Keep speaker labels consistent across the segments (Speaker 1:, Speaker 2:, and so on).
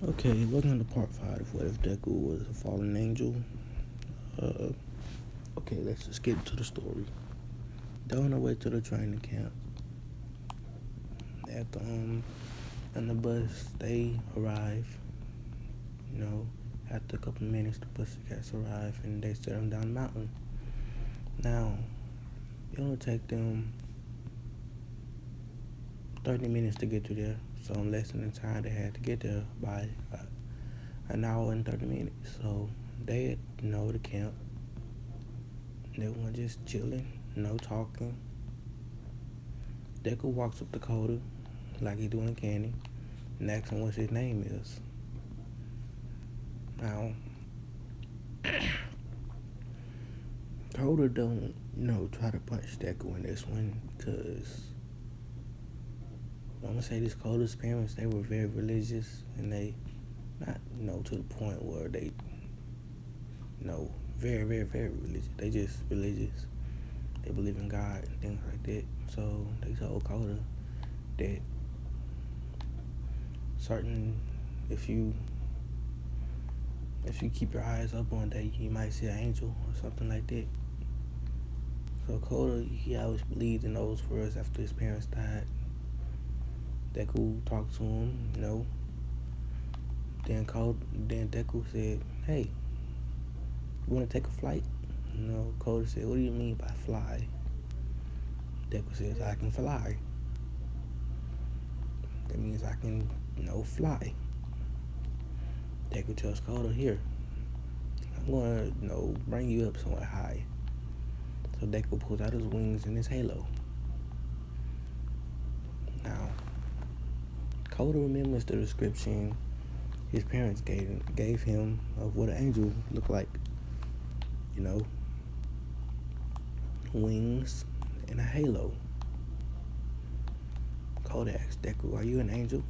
Speaker 1: Okay, welcome to part 5 of What If Deku Was a Fallen Angel. Uh, okay, let's just get into the story. They're on their way to the training camp. After, on the bus, they arrive. You know, after a couple minutes, the pussycats arrive and they set them down the mountain. Now, it only take them 30 minutes to get to there, so in less than the time they had to get there by an hour and 30 minutes. So they know the camp. They were just chilling, no talking. Deku walks up to Coda like he doing Candy and asks him what his name is. Now, Coda don't, try to punch Deku in this one because I'm gonna say this: Coda's parents, they were very religious and they not, to the point where they, very, very, very religious. They just religious. They believe in God and things like that. So they told Coda that if you keep your eyes up one day, you might see an angel or something like that. So Coda, he always believed in those words after his parents died. Deku talked to him, Then Deku said, "Hey, you want to take a flight?" Coda said, "What do you mean by fly?" Deku says, "I can fly." That means I can, fly. Deku tells Coda, "Here, I'm gonna, bring you up somewhere high." So Deku pulls out his wings and his halo. Now, Coda remembers the description his parents gave him of what an angel looked like. Wings and a halo. Coda asks Deku, "Are you an angel?"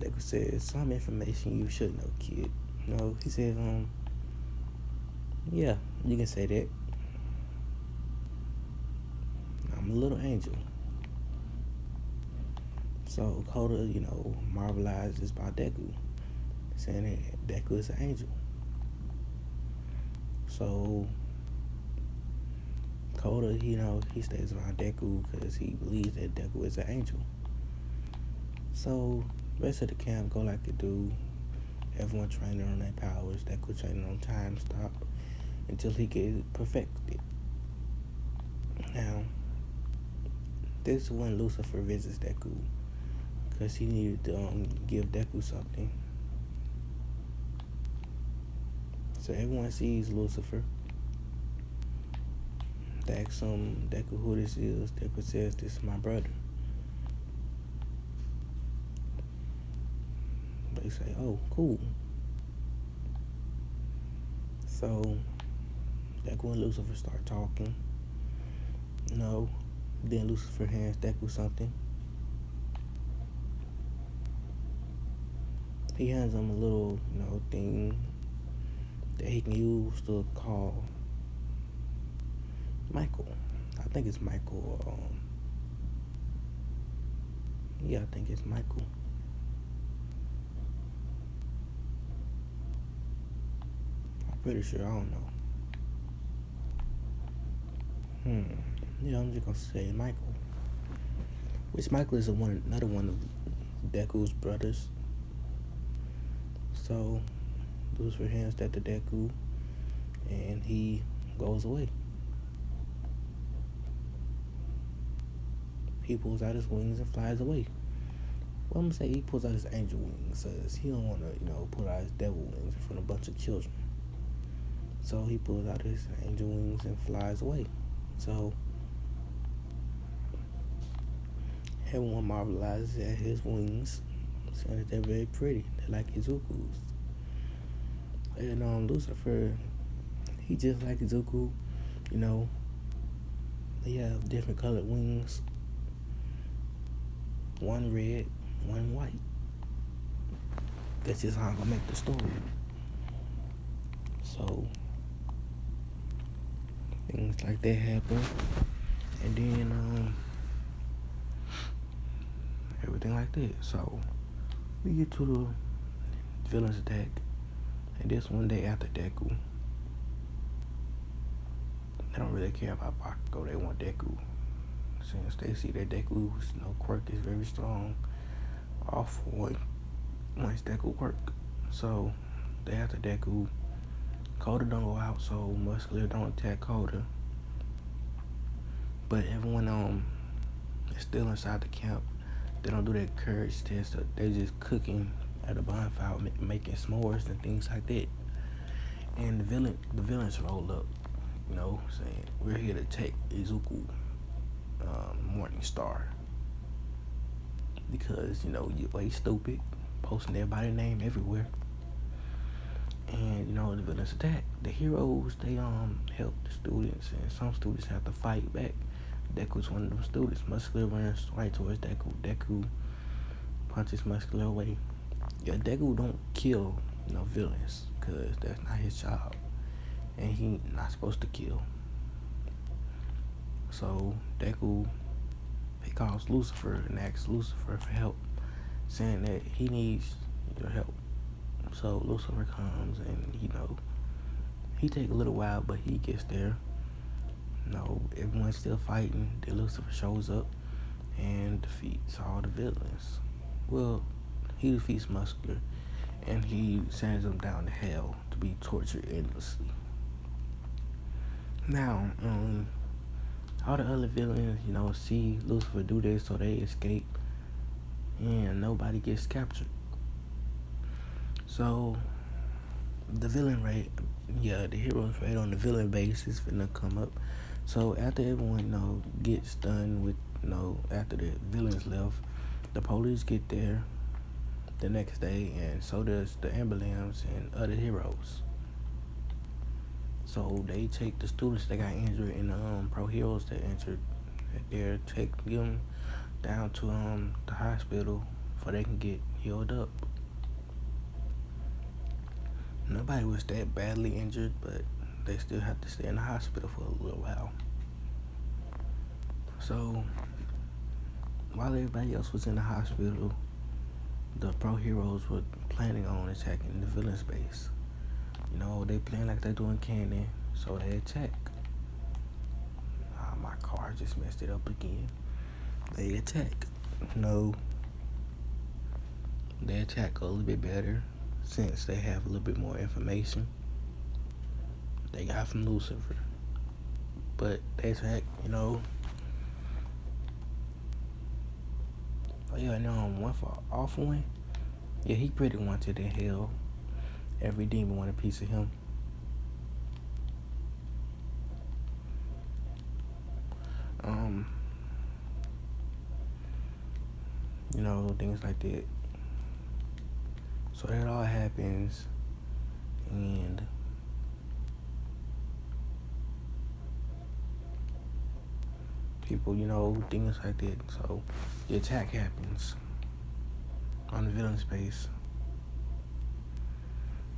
Speaker 1: Deku says, "Some information you should know, kid." He says, "Yeah, you can say that. I'm a little angel." So Coda, marvelizes by Deku, saying that Deku is an angel. So Coda, he stays around Deku because he believes that Deku is an angel. So the rest of the camp go like they do. Everyone training on their powers. Deku training on time stop until he gets perfected. Now, this is when Lucifer visits Deku because he needed to give Deku something. So everyone sees Lucifer. They ask him, Deku, who this is. Deku says, "This is my brother." They say, "Oh, cool." So Deku and Lucifer start talking. Then Lucifer hands Deku something. He hands him a little, thing that he can use to call Michael. I think it's Michael. I think it's Michael. I'm pretty sure. I don't know. I'm just gonna say Michael. Which Michael is another one of Deku's brothers. So Lucifer hands that to Deku, and he goes away. He pulls out his wings and flies away. Well, I'm gonna say he pulls out his angel wings, because he don't want to, pull out his devil wings in front of a bunch of children. So he pulls out his angel wings and flies away. So everyone marvelizes at his wings, saying that they're very pretty. They're like Izuku's. And Lucifer, he just like Izuku. They have different colored wings. One red, one white. That's just how I'm gonna make the story. So things like that happen, and then everything like that. So We get to the villain's attack, and this one day after Deku, they don't really care about Bakugo. They want Deku. Since they see that Deku's quirk is very strong, off once Deku quirk. So they after Deku. Coda don't go out, so Muscular don't attack Coda. But everyone is still inside the camp. They don't do that courage test. They just cooking at a bonfire, making s'mores and things like that. And the villains roll up, saying we're here to take Izuku, Morning Star, because you way stupid, posting everybody's name everywhere. And the villains attack. The heroes they help the students, and some students have to fight back. Deku's one of them students. Muscular runs right towards Deku. Deku punches Muscular away. Yeah, Deku don't kill villains, cause that's not his job, and he not supposed to kill. So Deku, he calls Lucifer and asks Lucifer for help, saying that he needs your help. So Lucifer comes, and he take a little while, but he gets there. Everyone's still fighting. Then Lucifer shows up and defeats all the villains. Well, he defeats Muscular, and he sends them down to hell to be tortured endlessly. Now, all the other villains, see Lucifer do this, so they escape, and nobody gets captured. So the villain raid, the heroes raid on the villain base is finna come up. So after everyone gets done with after the villains left, the police get there the next day, and so does the ambulance and other heroes. So they take the students that got injured and the pro heroes that injured there, take them down to the hospital so they can get healed up. Nobody was that badly injured, but they still have to stay in the hospital for a little while. So while everybody else was in the hospital, the pro heroes were planning on attacking the villain's base. They plan like they're doing Canon, so they attack. My car just messed it up again. They attack. They attack a little bit better since they have a little bit more information they got from Lucifer. But they attack, one for off one. Yeah, he pretty wanted in hell. Every demon want a piece of him. Things like that. So that all happens, and people, things like that. So the attack happens on the villain's base,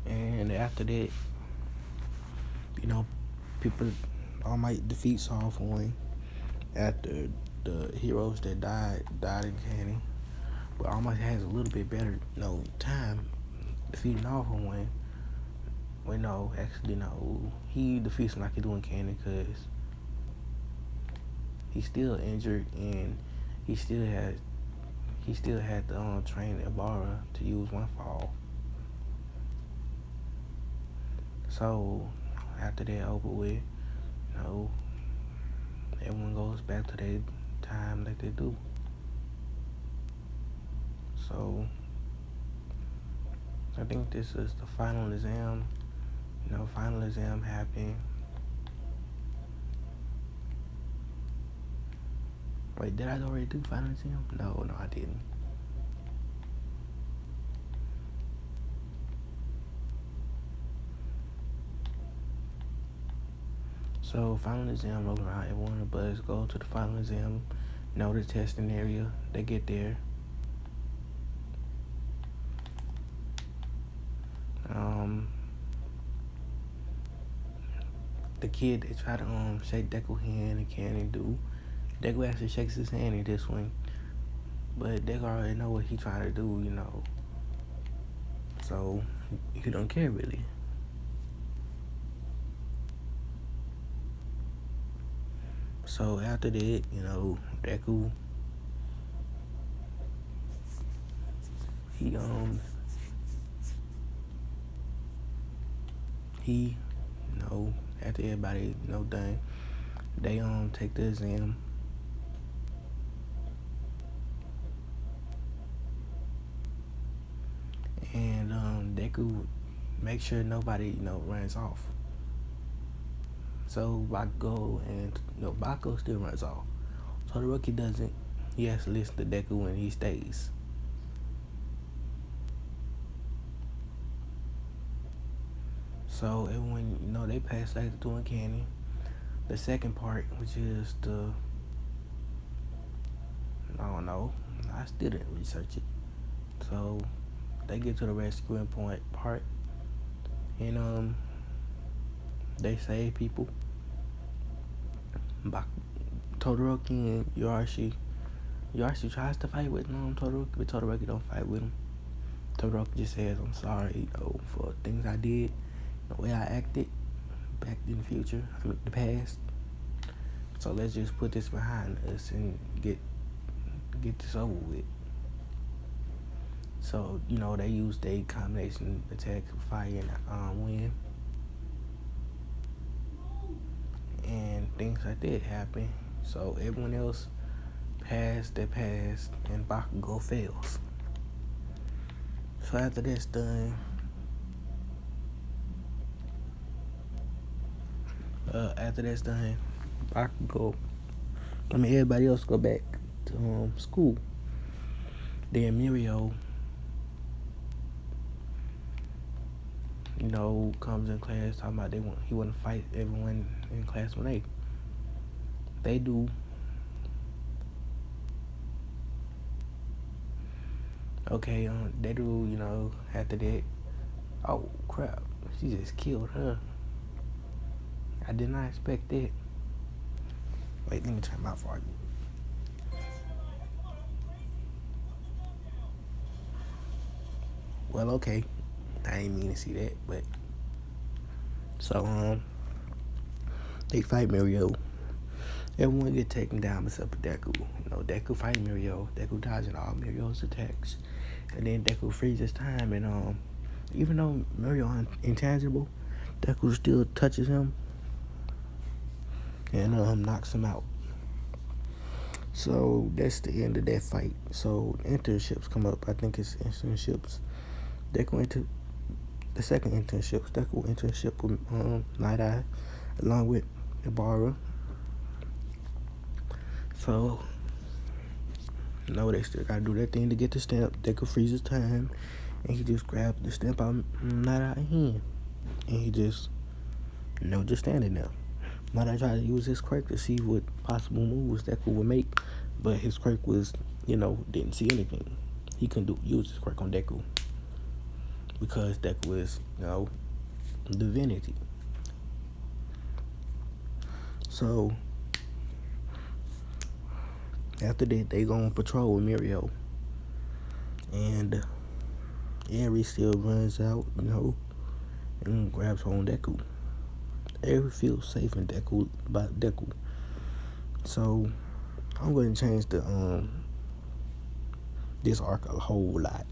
Speaker 1: and after that, people All Might defeats All For One after the heroes that died in Candy. But All Might has a little bit better, time defeating All For One. Well, no, actually, no. He defeats him like he doing Candy because he's still injured, and he still had to train Ibarra to use One Fall. So after that over with, everyone goes back to their time like they do. So I think this is the final exam. Final exam happened. Wait, did I already do final exam? No, I didn't. So final exam roll around. Everyone on the bus go to the final exam. The testing area. They get there. The kid they try to shake Deku hand and can't do. Deku actually shakes his hand in this one, but Deku already know what he trying to do. so he don't care really. So after that, Deku, he he after everybody done, they take the exam, and Deku make sure nobody runs off. So Bakugo still runs off. So the rookie doesn't. He has to listen to Deku and he stays. So everyone, they pass like doing candy. The second part, which is I don't know, I still didn't research it. So they get to the rescuing part, and they save people. Todoroki and Yoshi. Yoshi tries to fight with Todoroki, but Todoroki don't fight with him. Todoroki just says, "I'm sorry, for things I did, the way I acted back in the future, the past. So let's just put this behind us and get this over with." So they use their combination attack, fire and wind, and things like that happen. So everyone else passed, and Bakugo fails. So after that's done, Bakugo, everybody else go back to school. Then Mirio, comes in class talking about he want to fight everyone in class when they do. Okay, they do, after that. Oh crap, she just killed her. I did not expect that. Wait, let me turn my volume. Well, okay. I didn't mean to see that, but so they fight Mirio. Everyone get taken down except for Deku. Deku fight Mirio. Deku dodging all Mirio's attacks, and then Deku freezes time. And even though Mirio intangible, Deku still touches him and knocks him out. So that's the end of that fight. So internships come up. I think it's internships. Deku the second internship. Deku internship with Night Eye, along with Ibarra. So they still gotta do their thing to get the stamp. Deku freezes time, and he just grabbed the stamp out Night Eye hand, and he just standing there. Night Eye tried to use his quirk to see what possible moves Deku would make, but his quirk was didn't see anything. He couldn't use his quirk on Deku because Deku is divinity. So after that, they go on patrol with Mirio, and Eri still runs out, and grabs on Deku. Eri feels safe in Deku. So I'm going to change this arc a whole lot.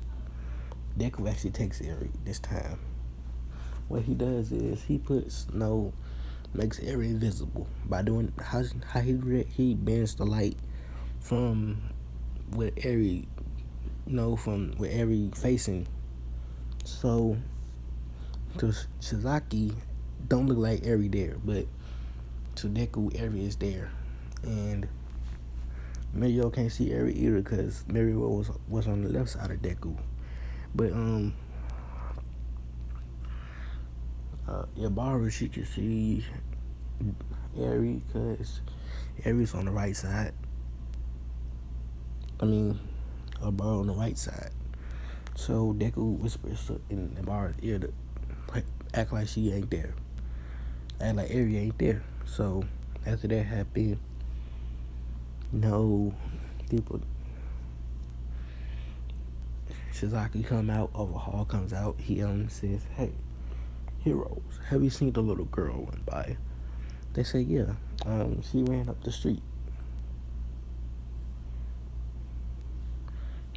Speaker 1: Deku actually takes Eri this time. What he does is he makes Eri invisible by doing how he do that. He bends the light from where Eri, from where Eri facing. So to Shizaki, don't look like Eri there, but to Deku, Eri is there, and Mirio can't see Eri either because Mirio was on the left side of Deku. But Ibarra, she can see Eri because Eri's on the right side. Ibarra on the right side. So Deku whispers in Ibarra's ear to act like she ain't there. Act like Eri ain't there. So after that happened, people Shizaki come out, Overhaul comes out. He says, "Hey, heroes, have you seen the little girl went by?" They say, "Yeah. She ran up the street."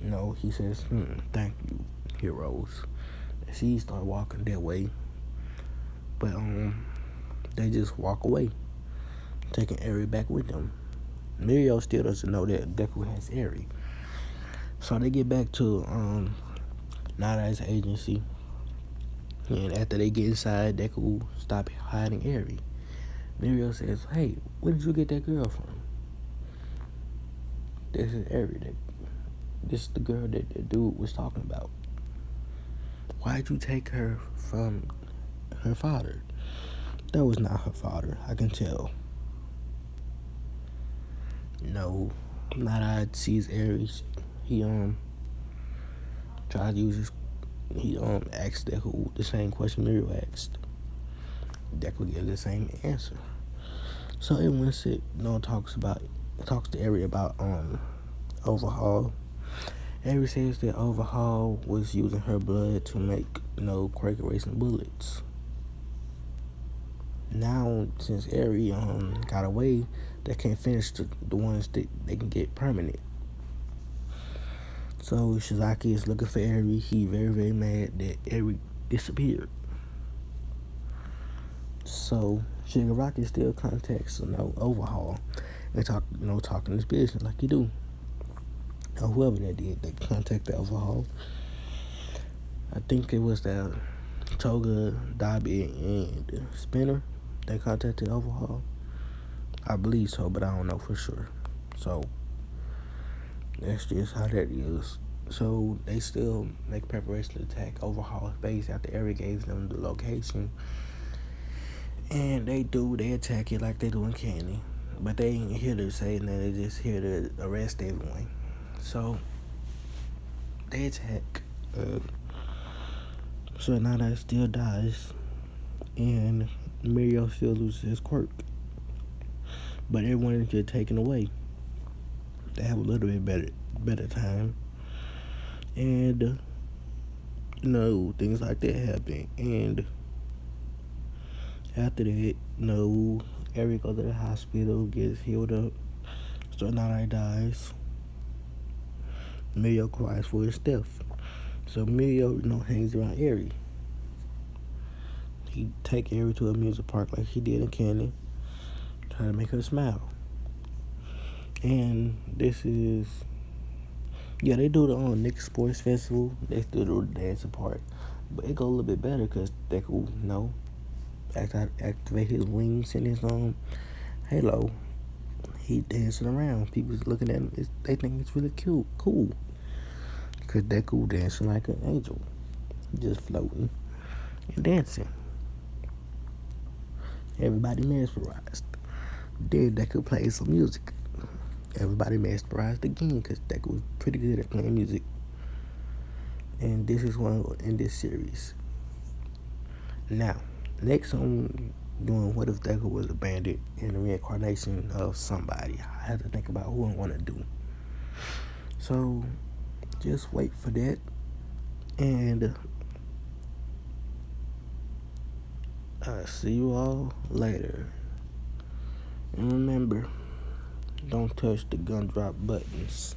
Speaker 1: No, he says, "Thank you, heroes." She start walking that way, but they just walk away, taking Eri back with them. Mirio still doesn't know that Deku has Eri. So they get back to Nada's agency, and after they get inside, Deku stop hiding Eri. Mirio says, "Hey, where did you get that girl from?" This is Eri. This is the girl that the dude was talking about. Why'd you take her from her father? That was not her father, I can tell. No, Nada sees Eri. He tries to use his. He asks Deku the same question Mirio asked. Deku gives the same answer. So everyone talks to Eri about Overhaul. Eri says that Overhaul was using her blood to make Quaker racing bullets. Now, since Eri got away, they can't finish the ones that they can get permanent. So Shizaki is looking for Eri. He very, very mad that Eri disappeared. So Shigaraki still contacts Overhaul and talking his business like he do. Or whoever that did, they contacted Overhaul. I think it was that Toga, Dabi, and Spinner. They contacted Overhaul. I believe so, but I don't know for sure. So that's just how that is. So they still make preparation to attack Overhaul's base after Eri gave them the location. And they attack it like they do in Candy. But they ain't here to say that, they just here to arrest everyone. So they attack. So Nada still dies. And Mirio still loses his quirk. But everyone is just taken away. They have a little bit better time. And things like that happen. And after that, Eri goes to the hospital, gets healed up. So Nada dies. Mirio cries for his death. So Mirio, hangs around Eri. He take Eri to a music park like he did in Candy, try to make her smile. And this is, they do the Nick Sports Festival. They still do the dancing part, but it go a little bit better because Deku, activate his wings and his halo. He dancing around. People's looking at him. They think it's really cool. Because Deku dancing like an angel, just floating and dancing. Everybody mesmerized. Then Deku plays some music. Everybody mesmerized again because Deku was pretty good at playing music. And this is one in this series. Now, next I'm doing What If Deku Was a Bandit in the reincarnation of somebody. I have to think about who I want to do. So, just wait for that. And I'll see you all later. And remember, don't touch the gun drop buttons.